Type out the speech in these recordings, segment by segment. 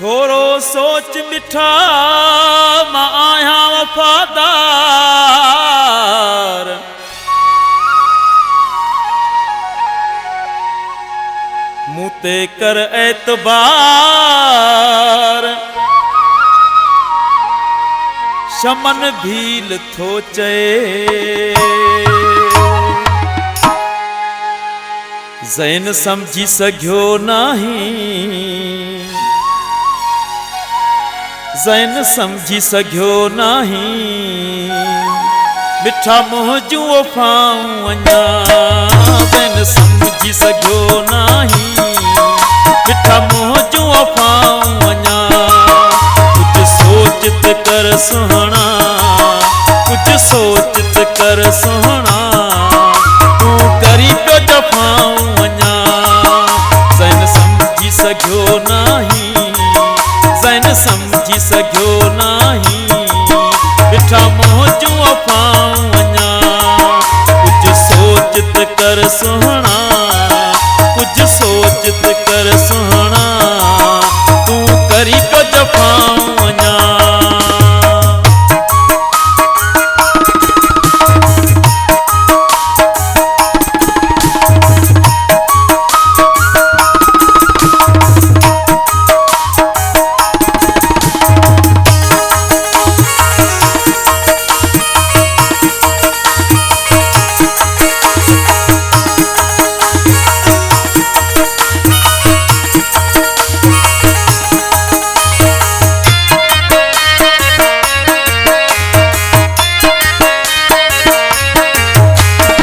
थोरो सोच मिठा मां आहियां वफ़ादार। मूं ते कर एतबार। शमन भील थो चए ज़ैन समझी सघियो नहीं। ज़ैन समझी सघियो नहीं। मिठा मुंह जूं वफ़ाऊं अञा ज़ैन समझी सघियो नहीं। मिठा मुंह जूं वफ़ाऊं अञा। कुछ सोच त कर सुहणा। कुछ सोच त कर सुहणा। तूं करी पियो जफ़ाऊं अञा ज़ैन समझी सघियो नहीं। ज़ैन समझी सघियो नहीं। मिठा मुंह जूं वफ़ाऊं अञा। कुछ सोच त कर सुहणा। कुछ सोच त कर सुहणा। तूं करी पियो जफ़ाऊं अञा।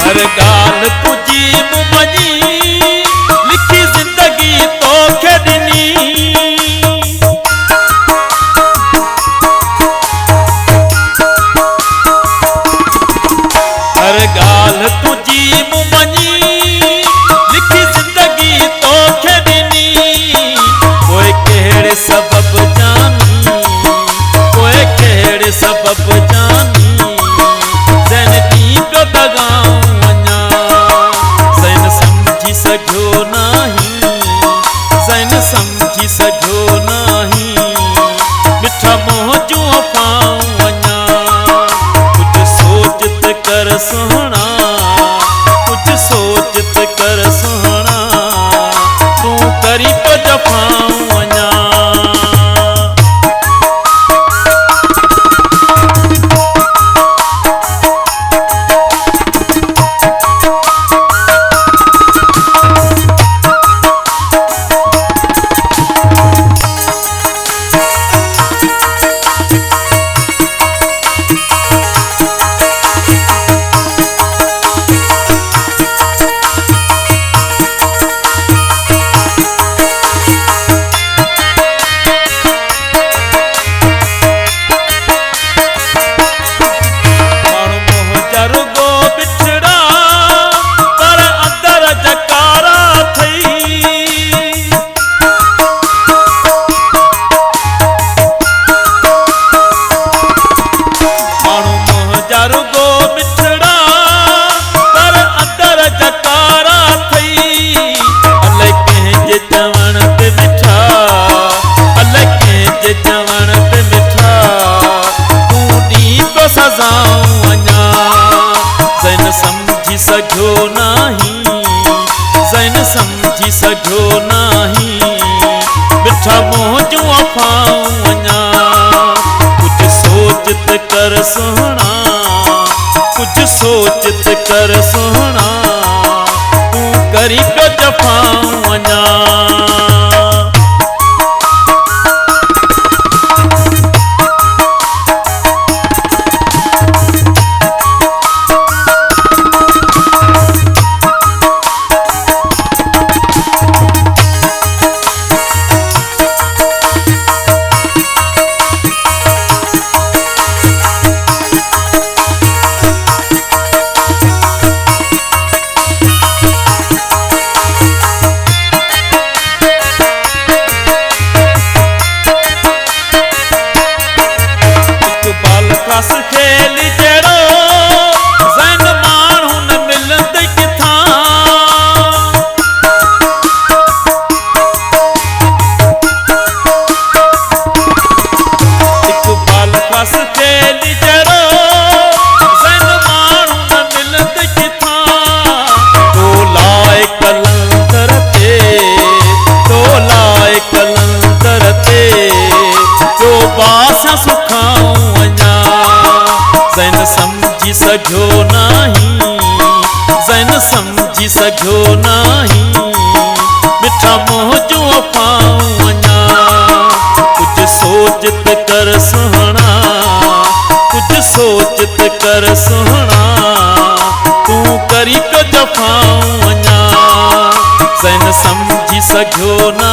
हर गाल तुझी मुमजी लिखी जिंदगी तोखे ॾिनी। हर गाल तुझी मुमजी लिखी जिंदगी तोखे ॾिनी। कोई कहिड़े सबब जानी। कोई कहिड़े सबब जानी। ज़ैन ॾींहुं पियो दगाऊं सघियो नहीं। ज़ैन समझी सघियो नहीं। मिठा मुंह जूं वफ़ाऊं अञा। कुछ सोच त कर सुहणा। कुछ सोच त कर सुहणा। तूं करी पियो जफ़ाऊं अञा। ज़ैन समझी सघियो नहीं। ज़ैन समझी सघियो नहीं। मिठा मुंह जूं वफ़ाऊं अञा। कुछ सोच त कर सुहणा। कुछ सोच त कर सुहणा। तूं करी पियो जफ़ाऊं अञा। नाही मिठा मोह जूं अफ़ाऊं अञा कुझु सोच त कर सुहिणा कुझु सोच त कर सुहिणा तूं करी को जफ़ाऊं अञा ज़ैन सम्झी सघियो न